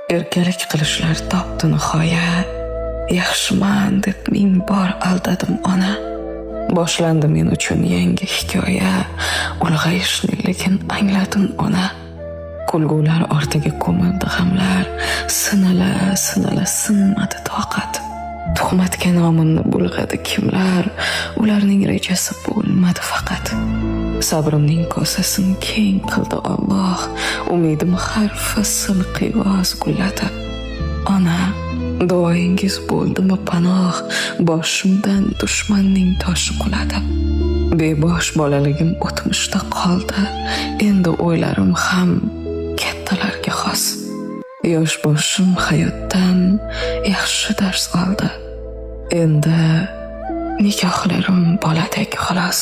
Erkalik qilishlar topdi nihoya, yaxshiman deb ming bor aldadim ona. Boshlandi men uchun yangi hikoya, ulg'ayishni lekin angladim ona. Kulgular ortiga ko'mildi g'amlar, sinala sinmadi toqat. Tuhmatga nomimni bulg'adi kimlar, ularning rejasi bo'lmadi faqat. Sabrimning kosasini keng qildi Alloh, umidim har fasl qiyoz gullatib. Ona, duoyingiz bo'ldimi panoh, boshimdan dushmanning toshi qulatib. Bebosh bolaligim o'tmishda qoldi, endi o'ylarim ham kattalarga xos. Yosh boshim hayotdan yaxshi dars oldi. Endi nikohlarim boladek xolos.